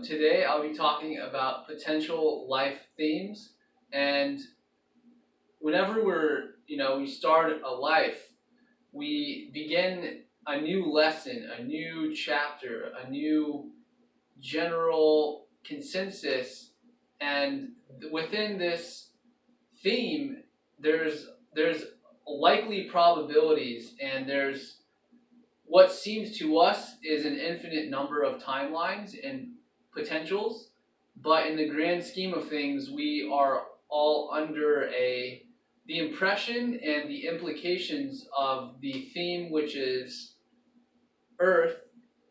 Today I'll be talking about potential life themes, and whenever we start a life, we begin a new lesson, a new chapter, a new general consensus, and within this theme, there's likely probabilities, and there's what seems to us is an infinite number of timelines and potentials, but in the grand scheme of things, we are all under the impression and the implications of the theme, which is Earth,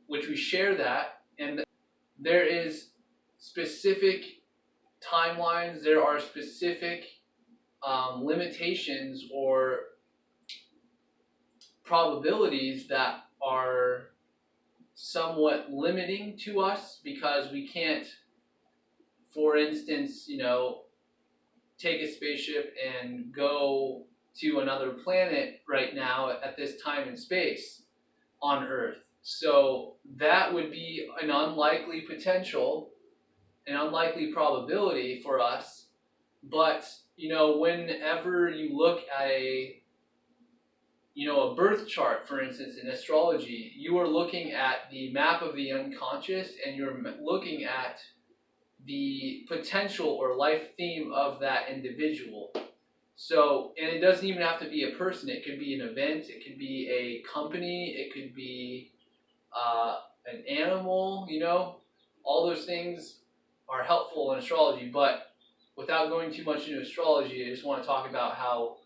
which we share that, and there is specific timelines, there are specific limitations or probabilities that are somewhat limiting to us because we can't, for instance, take a spaceship and go to another planet right now at this time and space on Earth. So that would be an unlikely potential, an unlikely probability for us. But, whenever you look at a birth chart, for instance, in astrology, you are looking at the map of the unconscious, and you're looking at the potential or life theme of that individual. So, and it doesn't even have to be a person. It could be an event. It could be a company. It could be an animal. All those things are helpful in astrology. But without going too much into astrology, I just want to talk about how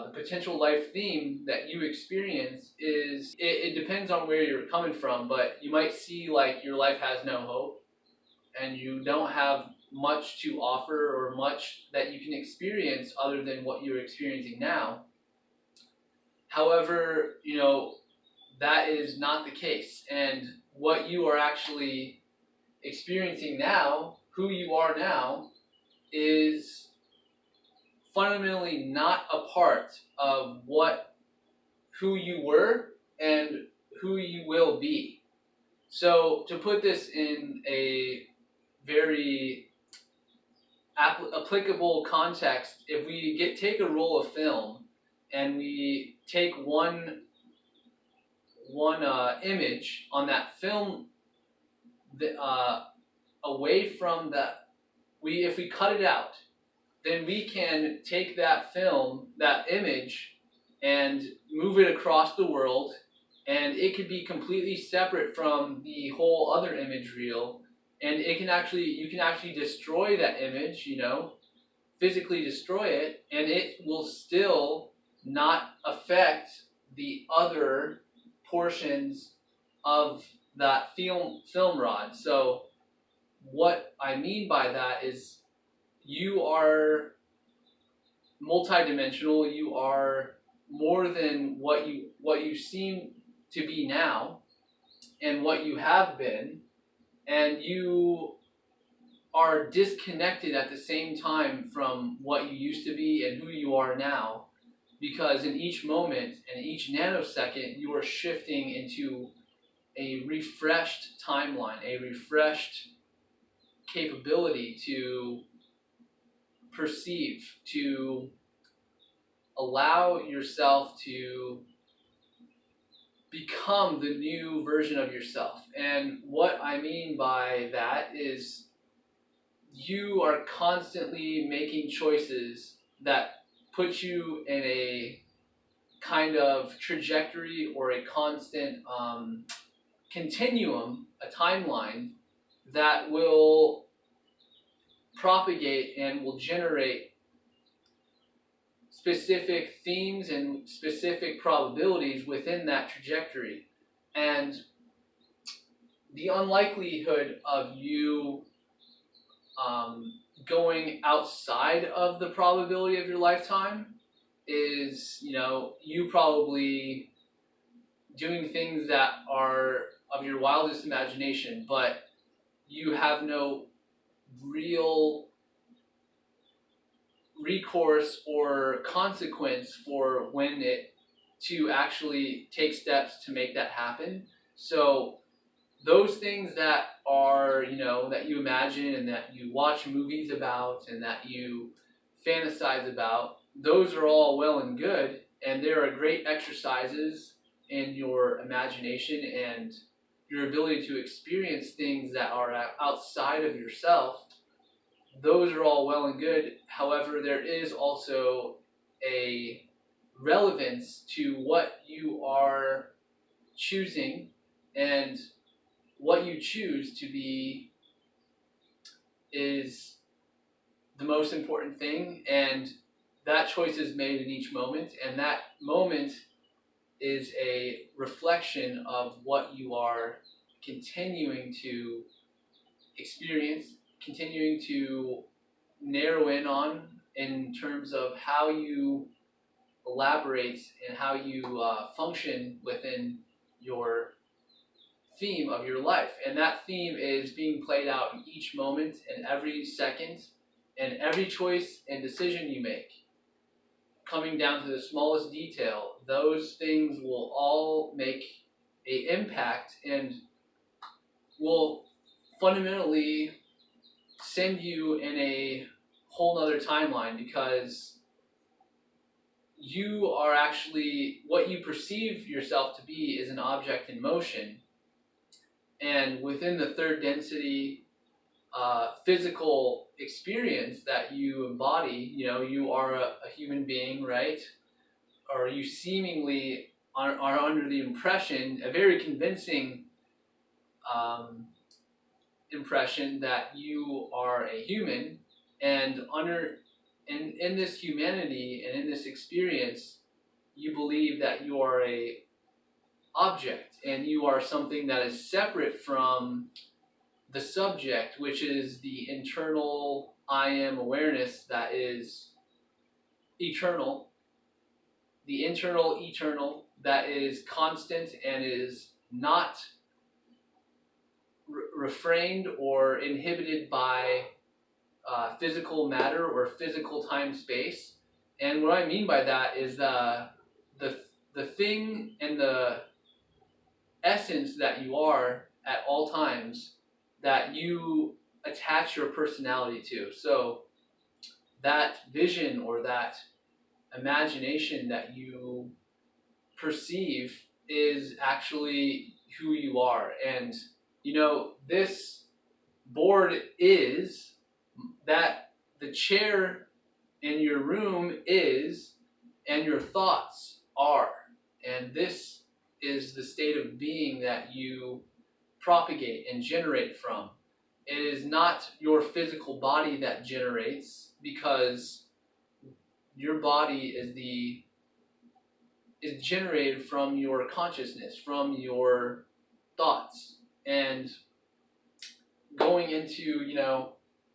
the potential life theme that you experience is, it depends on where you're coming from, but you might see like your life has no hope and you don't have much to offer or much that you can experience other than what you're experiencing now. However, that is not the case, and what you are actually experiencing now, who you are now, is fundamentally not a part of who you were and who you will be. So to put this in a very applicable context, if we take a roll of film and we take one image on that film, away from that, if we cut it out, then we can take that film, that image, and move it across the world, and it could be completely separate from the whole other image reel, and you can actually destroy that image, physically destroy it, and it will still not affect the other portions of that film rod. So what I mean by that is, you are multidimensional. You are more than what you seem to be now and what you have been, and you are disconnected at the same time from what you used to be and who you are now, because in each moment and each nanosecond you are shifting into a refreshed timeline, a refreshed capability to perceive, to allow yourself to become the new version of yourself. And what I mean by that is, you are constantly making choices that put you in a kind of trajectory or a constant continuum, a timeline that will propagate and will generate specific themes and specific probabilities within that trajectory. And the unlikelihood of you going outside of the probability of your lifetime is, you probably doing things that are of your wildest imagination, but you have no real recourse or consequence for when it to actually take steps to make that happen. So those things that are, that you imagine and that you watch movies about and that you fantasize about, those are all well and good, and there are great exercises in your imagination and your ability to experience things that are outside of yourself. Those are all well and good. However, there is also a relevance to what you are choosing, and what you choose to be is the most important thing, and that choice is made in each moment, and that moment is a reflection of what you are continuing to experience, continuing to narrow in on in terms of how you elaborate and how you function within your theme of your life. And that theme is being played out in each moment and every second and every choice and decision you make, coming down to the smallest detail. Those things will all make a impact and will fundamentally send you in a whole nother timeline, because you are actually, what you perceive yourself to be is an object in motion. And within the third density physical experience that you embody, you are a human being, right? Or you seemingly are under the impression, a very convincing impression, that you are a human, and in this humanity and in this experience, you believe that you are a object and you are something that is separate from the subject, which is the internal I am awareness that is eternal, the internal eternal that is constant and is not refrained or inhibited by physical matter or physical time space. And what I mean by that is the thing and the essence that you are at all times, that you attach your personality to. So that vision or that imagination that you perceive is actually who you are. And this board is that the chair in your room is, and your thoughts are. And this is the state of being that you propagate and generate from. It is not your physical body that generates, because your body is generated from your consciousness, from your thoughts. And going into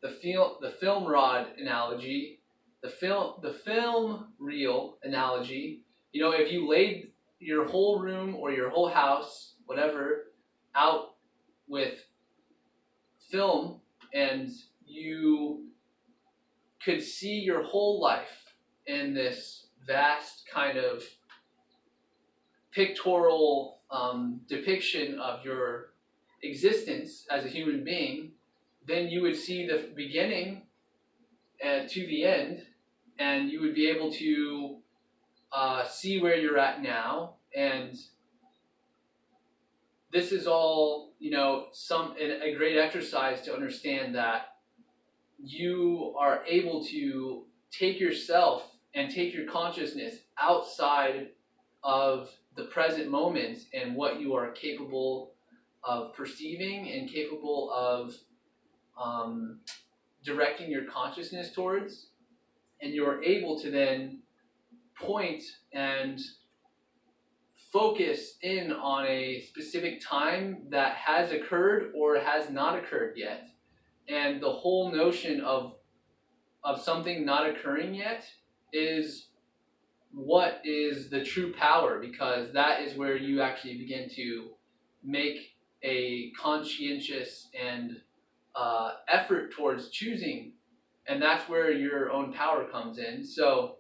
the film rod analogy, the film reel analogy, if you laid your whole room or your whole house, whatever, out with film, and you could see your whole life in this vast kind of pictorial depiction of your existence as a human being, then you would see the beginning to the end, and you would be able to see where you're at now. And this is all, a great exercise to understand that you are able to take yourself and take your consciousness outside of the present moment and what you are capable of perceiving and capable of directing your consciousness towards. And you're able to then point and focus in on a specific time that has occurred or has not occurred yet. And the whole notion of something not occurring yet is what is the true power, because that is where you actually begin to make a conscientious and effort towards choosing, and that's where your own power comes in. So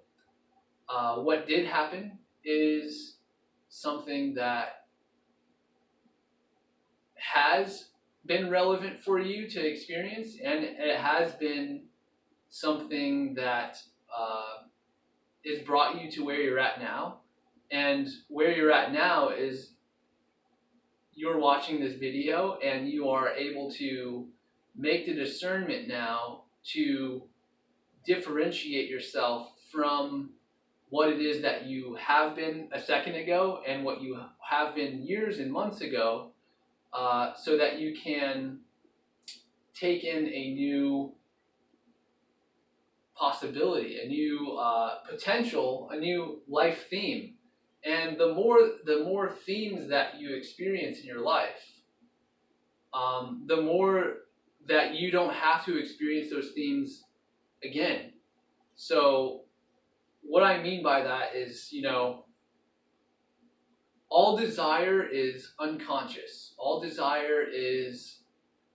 what did happen is something that has been relevant for you to experience, and it has been something that has brought you to where you're at now. And where you're at now is you're watching this video and you are able to make the discernment now to differentiate yourself from what it is that you have been a second ago and what you have been years and months ago, so that you can take in a new possibility, a new potential, a new life theme. And the more themes that you experience in your life, the more that you don't have to experience those themes again. So what I mean by that is, all desire is unconscious. All desire is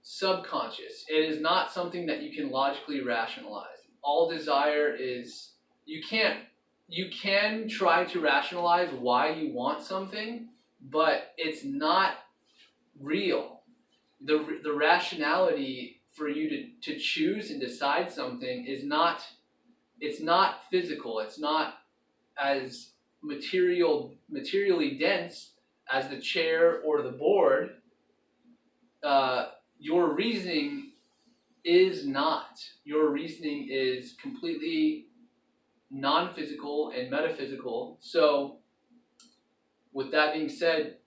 subconscious. It is not something that you can logically rationalize. All desire is, you can try to rationalize why you want something, but it's not real. The rationality for you to choose and decide something is not, it's not physical. It's not as materially dense as the chair or the board. Your reasoning is not. Your reasoning is completely non-physical and metaphysical. So with that being said,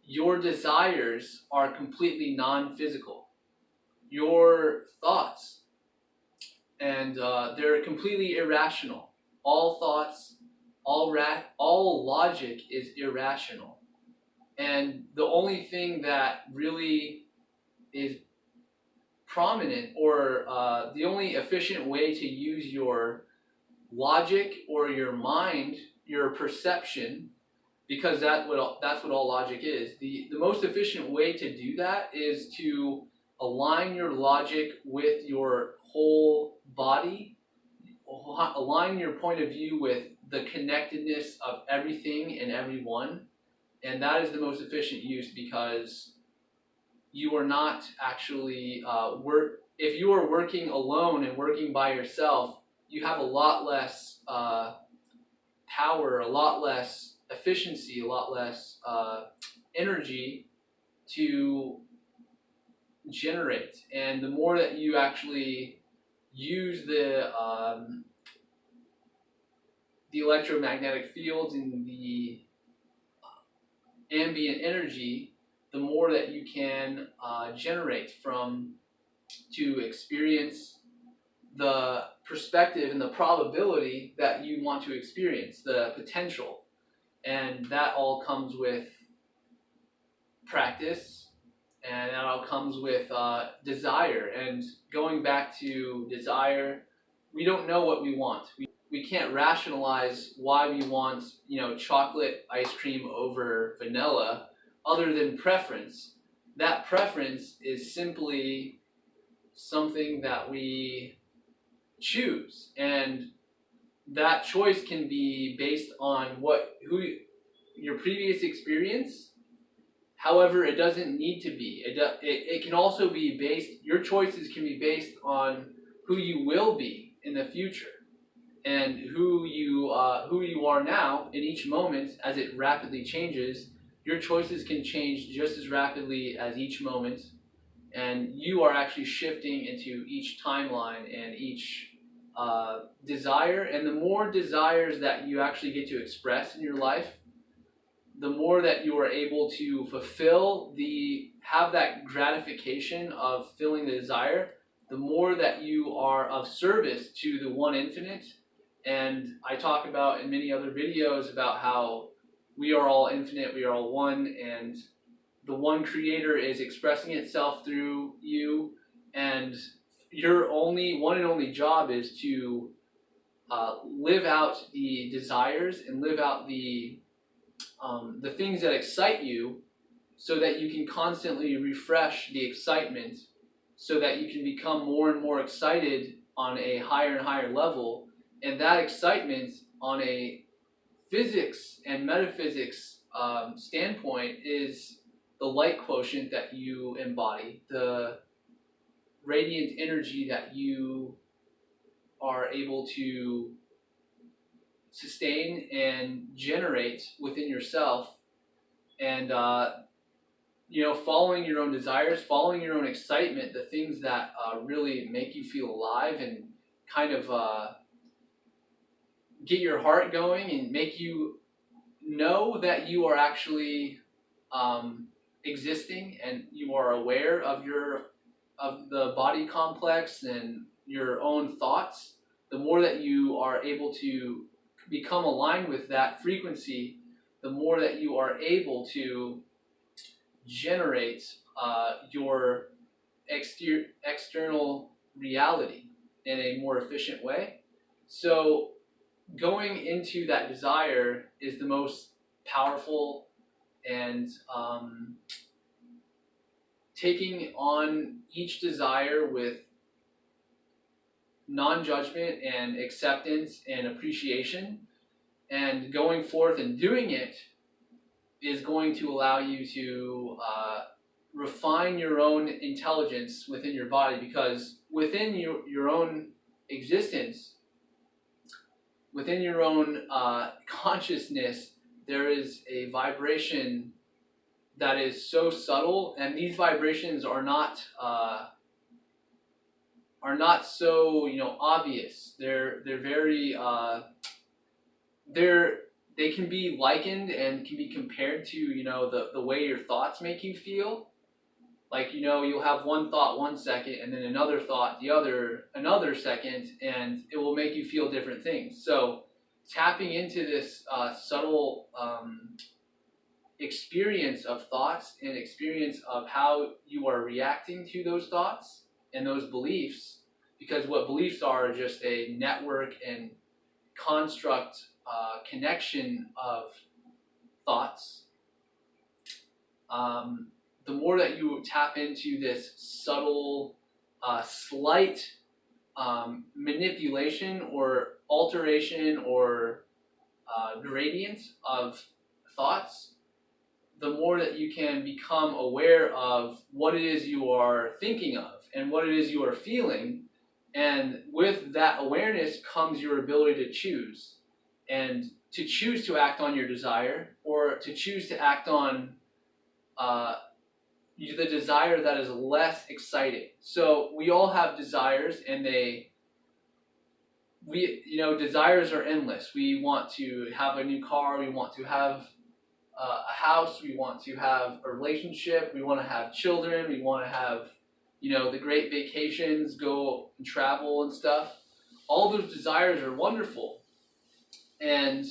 your desires are completely non-physical. Your thoughts, and they're completely irrational. All thoughts, all logic is irrational. And the only thing that really is prominent, or the only efficient way to use your logic or your mind, your perception, because that's what all logic is. The most efficient way to do that is to align your logic with your whole body, align your point of view with the connectedness of everything and everyone, and that is the most efficient use, because you are not actually if you are working alone and working by yourself, you have a lot less power, a lot less efficiency, a lot less energy to generate. And the more that you actually use the electromagnetic fields and the ambient energy, the more that you can generate from, to experience the perspective and the probability that you want to experience, the potential. And that all comes with practice, and that all comes with desire. And going back to desire, we don't know what we want. We can't rationalize why we want, chocolate ice cream over vanilla, other than preference. That preference is simply something that we choose, and that choice can be based on your previous experience. However, it doesn't need to be. It can also be based, your choices can be based on who you will be in the future, and who you are now in each moment. As it rapidly changes, your choices can change just as rapidly as each moment, and you are actually shifting into each timeline and each desire. And the more desires that you actually get to express in your life, the more that you are able to have that gratification of filling the desire, the more that you are of service to the One Infinite. And I talk about in many other videos about how we are all infinite, we are all one, and the one creator is expressing itself through you, and your one and only job is to live out the desires and live out the things that excite you, so that you can constantly refresh the excitement, so that you can become more and more excited on a higher and higher level. And that excitement on a physics and metaphysics standpoint is the light quotient that you embody, the radiant energy that you are able to sustain and generate within yourself, and following your own desires, following your own excitement, the things that really make you feel alive and kind of get your heart going and make you know that you are actually existing and you are aware of the body complex and your own thoughts. The more that you are able to become aligned with that frequency, the more that you are able to generate your external reality in a more efficient way. So going into that desire is the most powerful, and taking on each desire with non-judgment and acceptance and appreciation, and going forth and doing it is going to allow you to refine your own intelligence within your body, because within your own existence, within your own consciousness, there is a vibration that is so subtle, and these vibrations are not so obvious. They're very they can be likened and can be compared to the way your thoughts make you feel. Like you'll have one thought 1 second, and then another thought another second, and it will make you feel different things. So tapping into this subtle experience of thoughts and experience of how you are reacting to those thoughts and those beliefs, because what beliefs are just a network and construct connection of thoughts. The more that you tap into this subtle, slight manipulation or alteration or gradient of thoughts, the more that you can become aware of what it is you are thinking of and what it is you are feeling. And with that awareness comes your ability to choose, and to choose to act on your desire, or to choose to act on the desire that is less exciting. So we all have desires, and desires are endless. We want to have a new car, we want to have a house, we want to have a relationship, we want to have children, we want to have the great vacations, go and travel and stuff. All those desires are wonderful, and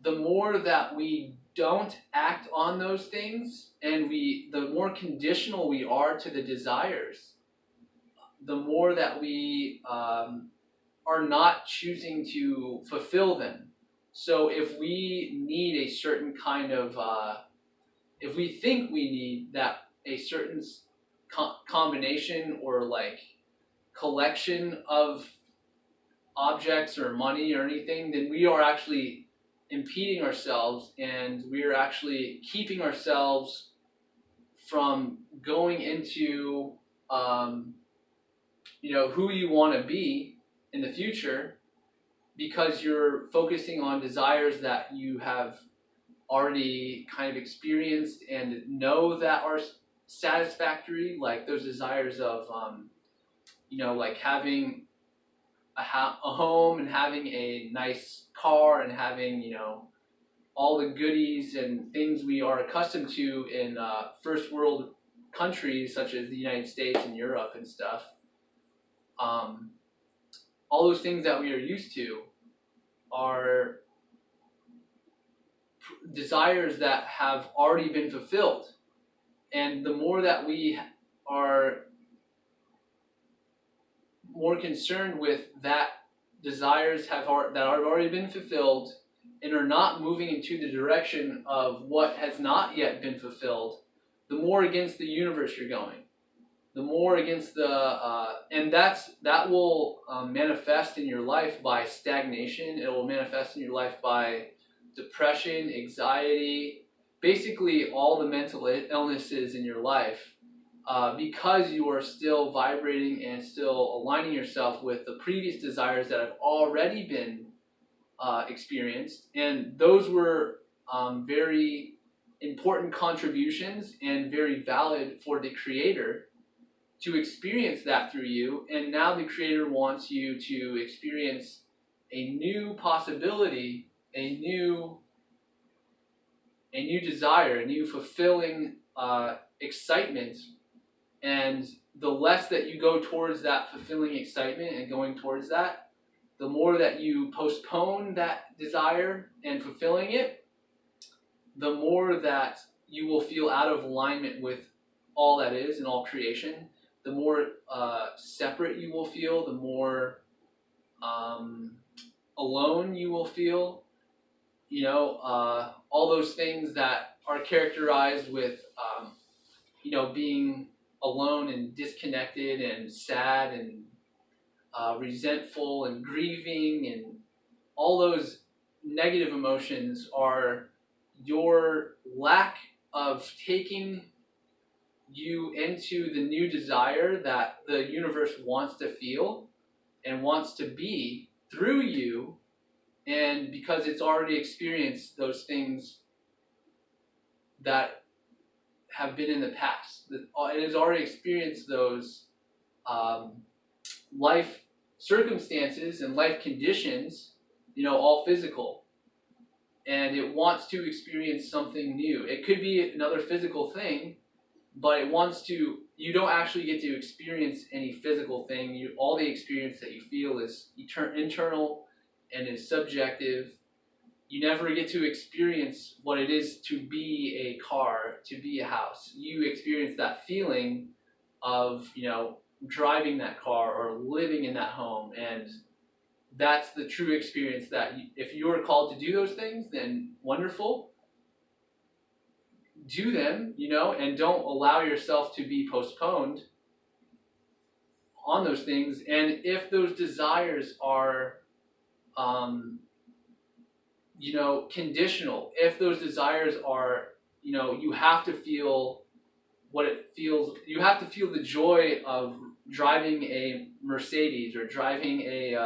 the more that we don't act on those things, and the more conditional we are to the desires, the more that we are not choosing to fulfill them. So if we need a certain kind of, if we think we need a certain combination or like collection of objects or money or anything, then we are actually impeding ourselves, and we are actually keeping ourselves from going into who you want to be in the future, because you're focusing on desires that you have already kind of experienced and know that are satisfactory, like those desires of like having a home and having a nice car and having all the goodies and things we are accustomed to in first world countries such as the United States and Europe and stuff. All those things that we are used to are desires that have already been fulfilled. And the more that we are more concerned with that desires that have already been fulfilled and are not moving into the direction of what has not yet been fulfilled, the more against the universe you're going. The more against and that will manifest in your life by stagnation. It will manifest in your life by depression, anxiety, basically all the mental illnesses in your life, because you are still vibrating and still aligning yourself with the previous desires that have already been experienced. And those were very important contributions and very valid for the Creator to experience that through you. And now the Creator wants you to experience a new possibility, a new desire, a new fulfilling excitement. And the less that you go towards that fulfilling excitement and going towards that, the more that you postpone that desire and fulfilling it, the more that you will feel out of alignment with all that is and all creation. The more separate you will feel, the more alone you will feel. All those things that are characterized with, being alone and disconnected and sad and resentful and grieving, and all those negative emotions are your lack of taking you into the new desire that the universe wants to feel and wants to be through you. And because it's already experienced those things that have been in the past, it has already experienced those life circumstances and life conditions, all physical, and it wants to experience something new. It could be another physical thing, but you don't actually get to experience any physical thing. All the experience that you feel is internal and is subjective. You never get to experience what it is to be a car, to be a house. You experience that feeling of, driving that car or living in that home, and that's the true experience. That if you are called to do those things, then wonderful. Do them, and don't allow yourself to be postponed on those things. And if those desires are conditional, if those desires are, you have to feel what it feels, you have to feel the joy of driving a Mercedes or driving a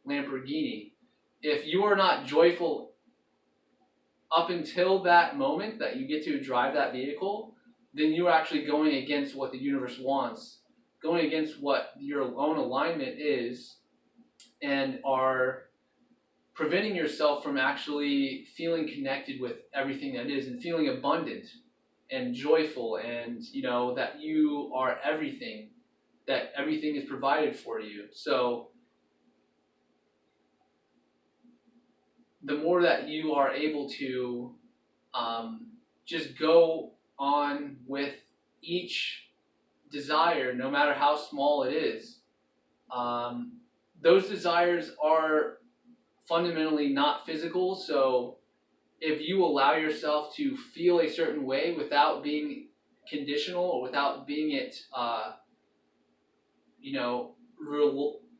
Lamborghini. If you are not joyful up until that moment that you get to drive that vehicle, then you're actually going against what the universe wants, going against what your own alignment is, and are preventing yourself from actually feeling connected with everything that is and feeling abundant and joyful, and that you are everything, that everything is provided for you. So the more that you are able to just go on with each desire, no matter how small it is, those desires are fundamentally not physical. So if you allow yourself to feel a certain way without being conditional or without being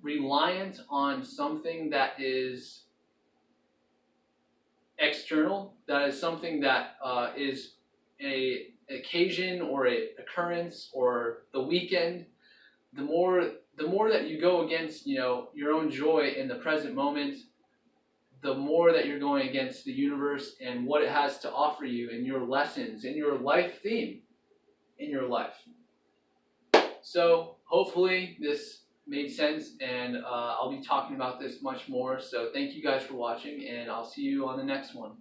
reliant on something that is external, that is something that is a occasion or a occurrence or the weekend, the more that you go against your own joy in the present moment, the more that you're going against the universe and what it has to offer you in your lessons, in your life theme, in your life. So hopefully this made sense, and I'll be talking about this much more. So thank you guys for watching, and I'll see you on the next one.